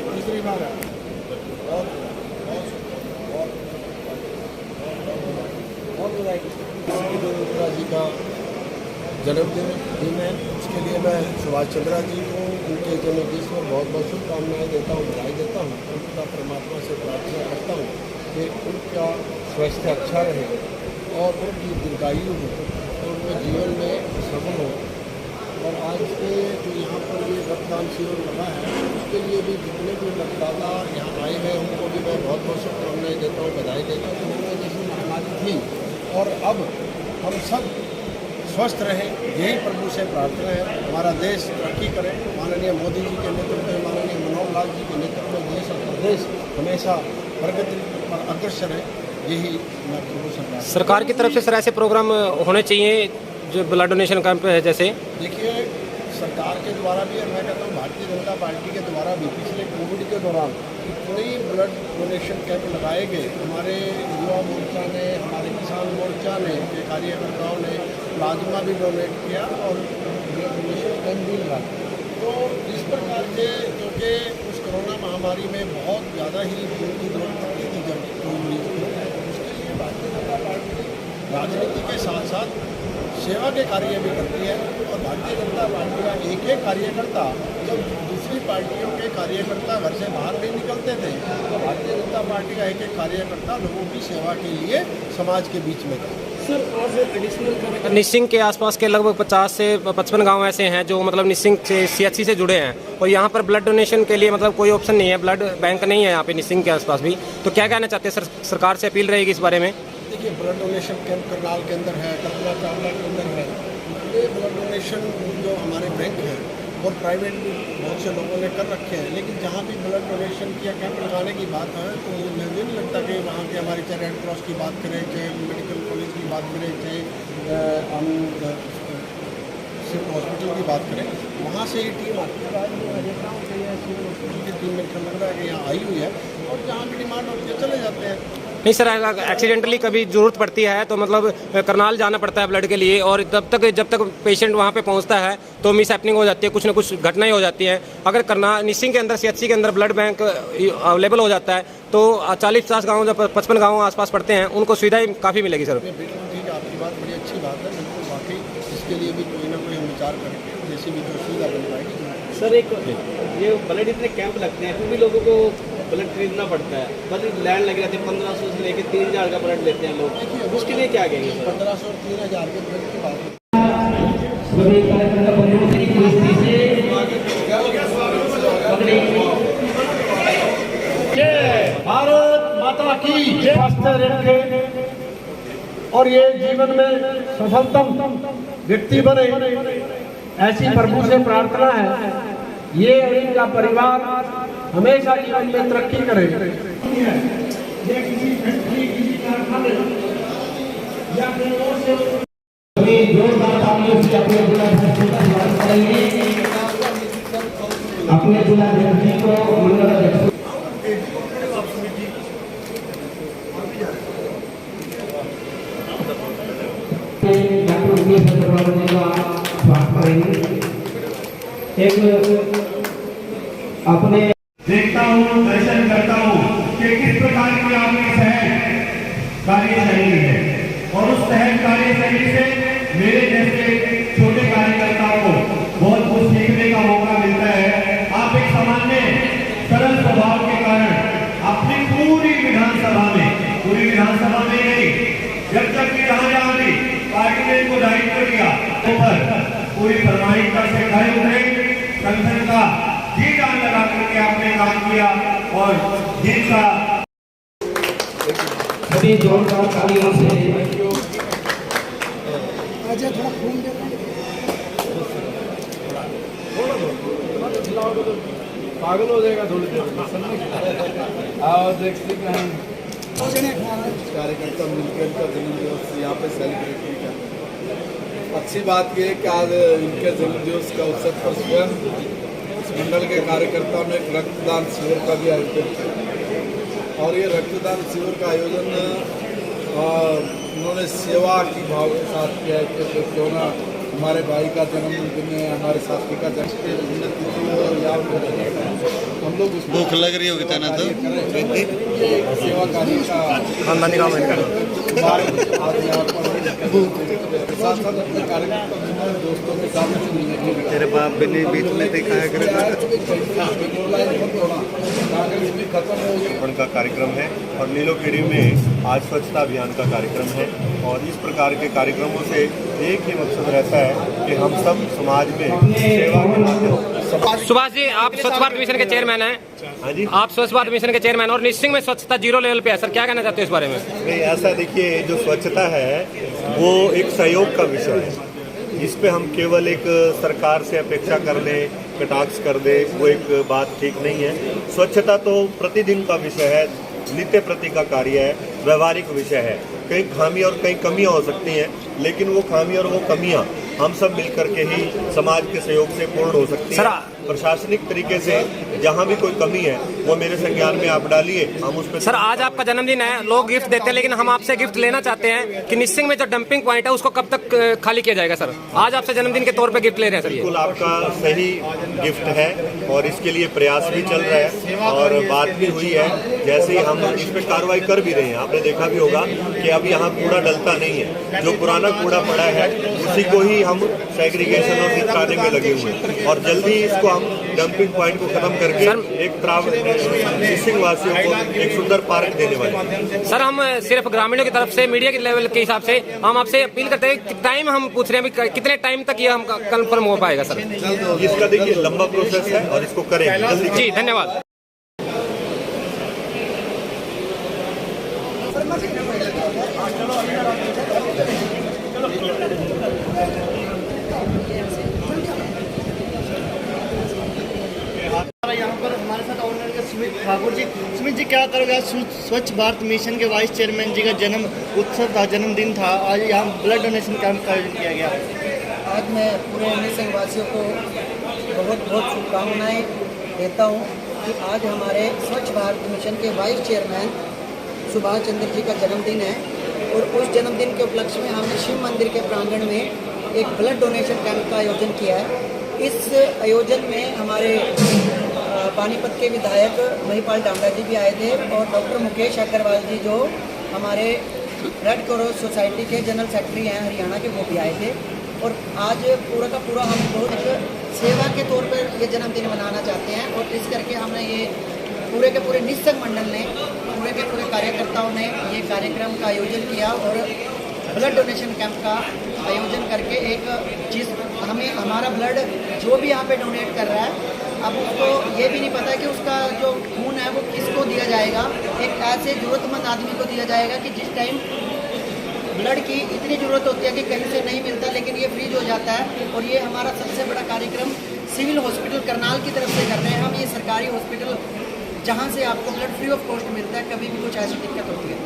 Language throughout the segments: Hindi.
तीसरी बार है। जी का जन्मदिन है, उसके लिए मैं सुभाष चंद्रा जी को उनके जन्मदिन पर बहुत बहुत शुभकामनाएँ देता हूँ, बधाई देता हूँ। उनका परमात्मा से प्रार्थना करता हूँ कि उनका स्वास्थ्य अच्छा रहे और उनकी दीर्घायु हो और उनके जीवन में सफल हो। और आज के जो यहाँ पर ये रक्तदान शिविर लगा है, उसके लिए भी जितने भी रक्तदाता यहाँ आए हैं उनको भी मैं बहुत बहुत शुभकामनाएँ देता हूँ, बधाई देता हूँ। कोरोना जैसी महामारी थी और अब हम सब स्वस्थ रहें, यही प्रभु से प्रार्थना है। हमारा देश तरक्की करे, माननीय मोदी जी के नेतृत्व में, माननीय मनोहर लाल जी के नेतृत्व में देश और प्रदेश हमेशा प्रगति पर अग्रसर है, यही मैं प्रभु से प्रार्थना। सरकार की तरफ से सर ऐसे प्रोग्राम होने चाहिए जो ब्लड डोनेशन कैंप है जैसे? देखिए, सरकार के द्वारा भी और मैं कहता हूँ भारतीय जनता पार्टी के द्वारा भी पिछले कोविड के दौरान कई ब्लड डोनेशन कैंप लगाए गए। हमारे युवा मोर्चा ने, हमारे किसान मोर्चा ने के कार्यकर्ताओं ने प्लाज्मा भी डोनेट किया और ब्लड डोनेशन कैंप भी लगा। तो इस प्रकार से क्योंकि उस कोरोना महामारी में बहुत ज़्यादा ही खून की जरूरत पड़ती थी जब कोई मरीज को, उसके लिए भारतीय जनता पार्टी राजनीति के साथ साथ सेवा के कार्य भी करती है। और भारतीय जनता पार्टी का एक एक कार्यकर्ता, जब दूसरी पार्टियों के कार्यकर्ता घर से बाहर नहीं निकलते थे, तो भारतीय जनता पार्टी का एक एक कार्यकर्ता लोगों की सेवा के लिए समाज के बीच में था। सर, और एडिशनल निसिंग के आसपास के लगभग 50 से 55 गांव ऐसे हैं जो मतलब निसिंग से CHC से जुड़े हैं और यहाँ पर ब्लड डोनेशन के लिए मतलब कोई ऑप्शन नहीं है, ब्लड बैंक नहीं है यहाँ पे निसिंग के आसपास भी। तो क्या कहना चाहते हैं सर, सरकार से अपील रहेगी इस बारे में? देखिए, ब्लड डोनेशन कैंप करनाल के अंदर है, कल्पना चावला के अंदर है। ये ब्लड डोनेशन जो हमारे बैंक हैं और प्राइवेट भी बहुत से लोगों ने कर रखे हैं, लेकिन जहाँ भी ब्लड डोनेशन की कैंप लगाने की बात है तो मुझे नहीं लगता कि वहाँ के हमारे चाहे रेड क्रॉस की बात करें, चाहे मेडिकल कॉलेज की बात करें, चाहे हम सिविल हॉस्पिटल की बात करें, वहाँ से ये टीम आती है। आज मैं देख रहा हूँ कि ये सिविल हॉस्पिटल की टीम मेरे को लग रहा है कि यहाँ आई हुई है और जहाँ भी डिमांड होती है चले जाते हैं। नहीं सर, एक्सीडेंटली कभी ज़रूरत पड़ती है तो मतलब करनाल जाना पड़ता है ब्लड के लिए, और जब तक पेशेंट वहाँ पे पहुँचता है तो मिस हैपनिंग हो जाती है, कुछ ना कुछ घटनाएं हो जाती हैं। अगर करनाल निसिंग के अंदर CHC के अंदर ब्लड बैंक अवेलेबल हो जाता है तो 40-50 गाँव जब 55 गाँव आसपास पड़ते हैं उनको सुविधाएँ काफ़ी मिलेगी सर। बिल्कुल ठीक है, आपकी बात बड़ी अच्छी बात है। बिल्कुल वाकई इसके लिए भी कोई ना कोई हम विचार करेंगे, जैसे भी जो सुविधा बन पाएगी। सर, एक ये ब्लड इतने कैंप लगते हैं फिर भी लोगों को ब्लड खरीदना पड़ता है, ब्लड लाइन लगे रहते हैं, 1500 से लेकर 3000 का ब्लड लेते हैं लोग। उसके लिए क्या कहेंगे? 1500 और 3000 के ब्लड की बात है। भारत माता की स्वस्थ रखे और ये जीवन में सफलतम व्यक्ति बने, ऐसी प्रभु से प्रार्थना है। ये और इनका परिवार हमेशा जीवन में तरक्की करे। ये किसी फैक्ट्री, किसी कारखाने या फिर और से जोरदार तालियों से अपने जिला व्यक्ति को मंगल अपने देखता हूँ, दर्शन करता हूँ कि किस प्रकार की आपकी सहज कार्यशैली है और उस सहज कार्यशैली से मेरे जैसे छोटे कार्यकर्ताओं को बहुत कुछ सीखने का मौका मिलता है। आप एक सामान्य सरल स्वभाव के कारण अपनी पूरी विधानसभा में नहीं, जब तक भी जहाँ भी पार्टी ने इनको दायित्व दिया तो पूरी प्रामाणिकता से खड़े उतरे, संगठन का जी जान लगा करके आपने काम किया और जिनका सभी जोरदार तालियों से पागल हो जाएगा थोड़ी देर में। आओ देखते हैं कार्यकर्ता मिलकर इनका जन्मदिवस यहाँ पे सेलिब्रेट किया। अच्छी बात यह है कि आज इनके जन्मदिवस का अवसर पर स्वयं इस मंडल के कार्यकर्ताओं ने एक रक्तदान शिविर का भी आयोजन किया और ये रक्तदान शिविर का आयोजन उन्होंने सेवा की भाव के साथ किया है कि क्यों ना हमारे भाई का जन्मदिन है, हमारे साथी का जन्मदिन, हम लोग उस भूख लग रही होगी तना तो सेवा कार्य का खानदानी काम है आज यहाँ पर साथ साथ अपने कार्यक्रम दोस्तों के साथ तेरे बाप भी नहीं बीच में दिखाया करे खत्म हो गई। का कार्यक्रम है और नीलोखेड़ी में आज स्वच्छता अभियान का कार्यक्रम है और इस प्रकार के कार्यक्रमों से एक ही मकसद रहता है कि हम सब समाज में सेवा के माध्यम। सुभाष जी, आप स्वच्छ भारत मिशन के चेयरमैन हैं। हाँ जी, आप स्वच्छ भारत मिशन के चेयरमैन और निश्चित में स्वच्छता जीरो लेवल पे है सर, क्या कहना चाहते हो इस बारे में? नहीं ऐसा देखिए, जो स्वच्छता है वो एक सहयोग का विषय है। इस पे हम केवल एक सरकार से अपेक्षा कर लें, कटाक्ष कर दे, वो एक बात ठीक नहीं है। स्वच्छता तो प्रतिदिन का विषय है, नित्य प्रति का कार्य है, व्यवहारिक विषय है। कई खामी और कई कमियां हो सकती हैं, लेकिन वो खामी और वो कमियां हम सब मिलकर के ही समाज के सहयोग से पूर्ण हो सकती है। प्रशासनिक तरीके से जहाँ भी कोई कमी है वो मेरे संज्ञान में आप डालिए, हम उस पर। सर, आज आपका जन्मदिन है, लोग गिफ्ट देते हैं, लेकिन हम आपसे गिफ्ट लेना चाहते हैं कि निश्चित में जो डंपिंग पॉइंट है उसको कब तक खाली किया जाएगा सर? आज आपसे जन्मदिन के तौर पे गिफ्ट ले रहे हैं सर। बिल्कुल आपका सही गिफ्ट है और इसके लिए प्रयास भी चल रहा है और बात भी हुई है। जैसे ही हम इस पर कार्रवाई कर भी रहे हैं, आपने देखा भी होगा कि अब यहाँ कूड़ा डलता नहीं है। जो पुराना कूड़ा पड़ा है उसी को ही हम सेग्रीगेशन और निपटाने में लगे हुए हैं और जल्दी इसको हम डंपिंग पॉइंट को खत्म करके एक मिसिंग वासियों को एक सुंदर पार्क देने वाले। सर, हम सिर्फ ग्रामीणों की तरफ से, मीडिया के लेवल के हिसाब से हम आपसे अपील करते हैं कि टाइम हम पूछ रहे हैं, कितने टाइम तक ये हम कंफर्म हो पाएगा सर? इसका देखिए लंबा प्रोसेस है और इसको करेंगे जल्दी। जी धन्यवाद। यहाँ पर हमारे साथ ऑनर के सुमित ठाकुर जी। सुमित जी, क्या करोगे? आज स्वच्छ भारत मिशन के वाइस चेयरमैन जी का जन्म उत्सव था, जन्मदिन था। आज यहाँ ब्लड डोनेशन कैंप का आयोजन किया गया। आज मैं पूरे निसंग वासियों को बहुत बहुत शुभकामनाएं देता हूँ कि आज हमारे स्वच्छ भारत मिशन के वाइस चेयरमैन सुभाष चंद्र जी का जन्मदिन है और उस जन्मदिन के उपलक्ष्य में हमने शिव मंदिर के प्रांगण में एक ब्लड डोनेशन कैंप का आयोजन किया है। इस आयोजन में हमारे पानीपत के विधायक महिपाल डामरा जी भी आए थे और डॉक्टर मुकेश अग्रवाल जी जो हमारे रेड क्रॉस सोसाइटी के जनरल सेक्रेटरी हैं हरियाणा के, वो भी आए थे। और आज पूरा का पूरा हम लोग सेवा के तौर पर ये जन्मदिन मनाना चाहते हैं और इस करके हमने ये पूरे के पूरे निसंग मंडल ने, पूरे के पूरे कार्यकर्ताओं ने ये कार्यक्रम का आयोजन किया और ब्लड डोनेशन कैंप का आयोजन करके एक चीज़, हमें हमारा ब्लड जो भी यहाँ पे डोनेट कर रहा है, अब उसको ये भी नहीं पता कि उसका जो खून है वो किसको दिया जाएगा। एक ऐसे ज़रूरतमंद आदमी को दिया जाएगा कि जिस टाइम ब्लड की इतनी ज़रूरत होती है कि कहीं से नहीं मिलता, लेकिन ये फ्रीज हो जाता है। और ये हमारा सबसे बड़ा कार्यक्रम सिविल हॉस्पिटल करनाल की तरफ से कर रहे हैं हम। ये सरकारी हॉस्पिटल जहाँ से आपको ब्लड फ्री ऑफ कॉस्ट मिलता है, कभी भी कुछ ऐसी दिक्कत होती है।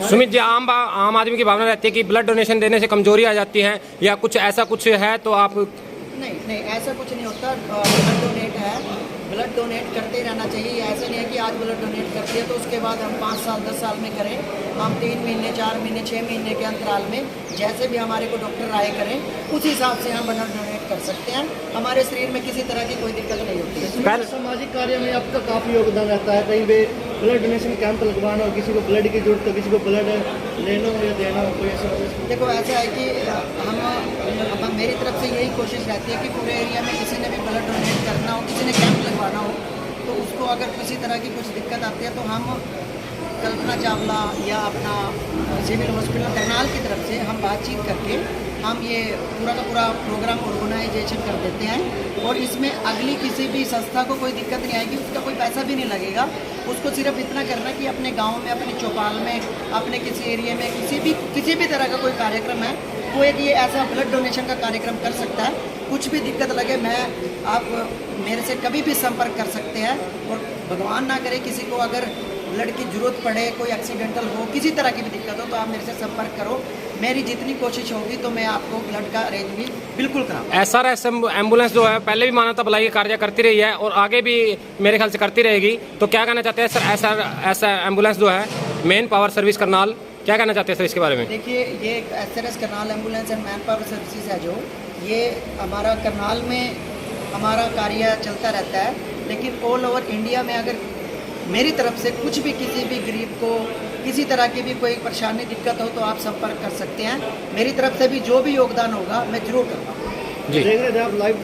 सुमित जी, आम आदमी की भावना रहती है कि ब्लड डोनेशन देने से कमजोरी आ जाती है या कुछ ऐसा कुछ है, तो आप? नहीं, ऐसा कुछ नहीं होता। ब्लड डोनेट करते ही रहना चाहिए। ये ऐसा नहीं है कि आज ब्लड डोनेट करते हैं तो उसके बाद हम 5 साल 10 साल में करें। हम 3 महीने 4 महीने 6 महीने के अंतराल में जैसे भी हमारे को डॉक्टर राय करें उस हिसाब से हम ब्लड डोनेट कर सकते हैं। हमारे शरीर में किसी तरह की कोई दिक्कत नहीं होती है। सामाजिक कार्य में आपका काफ़ी योगदान रहता है। कहीं भी ब्लड डोनेशन कैंप लगवाना हो, किसी को ब्लड की जरूरत हो, किसी को ब्लड लेना हो या देना हो, कोई ऐसा? देखो, ऐसा है कि हम मेरी तरफ से यही कोशिश रहती है कि पूरे एरिया में किसी ने भी ब्लड डोनेट करना हो, किसी ने कैंप लगवाना हो, तो उसको अगर किसी तरह की कुछ दिक्कत आती है तो हम कल्पना चावला या अपना सिविल हॉस्पिटल करनाल की तरफ से हम बातचीत करके हम ये पूरा का पूरा प्रोग्राम ऑर्गेनाइजेशन कर देते हैं। और इसमें अगली किसी भी संस्था को कोई दिक्कत नहीं आएगी, उसका कोई पैसा भी नहीं लगेगा। उसको सिर्फ इतना करना कि अपने गांव में, अपनी चौपाल में, अपने किसी एरिया में किसी भी तरह का कोई कार्यक्रम है, वो एक ये ऐसा ब्लड डोनेशन का कार्यक्रम कर सकता है। कुछ भी दिक्कत लगे, आप मेरे से कभी भी संपर्क कर सकते हैं। और भगवान ना करे किसी को अगर ब्लड की जरूरत पड़े, कोई एक्सीडेंटल हो, किसी तरह की भी दिक्कत हो, तो आप मेरे से संपर्क करो। मेरी जितनी कोशिश होगी तो मैं आपको ब्लड का अरेंज भी बिल्कुल कराऊँ। SRS एम्बुलेंस जो है पहले भी मानवता भलाई का कार्य करती रही है और आगे भी मेरे ख्याल से करती रहेगी, तो क्या कहना चाहते हैं सर? ऐसा एम्बुलेंस जो है मेन पावर सर्विस करनाल क्या कहना चाहते हैं सर इसके बारे में? देखिए, ये एक SRS Karnal ambulance and man power services है जो, ये हमारा करनाल में हमारा कार्य चलता रहता है, लेकिन ऑल ओवर इंडिया में अगर मेरी तरफ से कुछ भी किसी भी गरीब को किसी तरह की भी कोई परेशानी दिक्कत हो तो आप संपर्क कर सकते हैं। मेरी तरफ से भी जो भी योगदान होगा मैं जरूर करूँगा। जी। देख रहे थे आप लाइव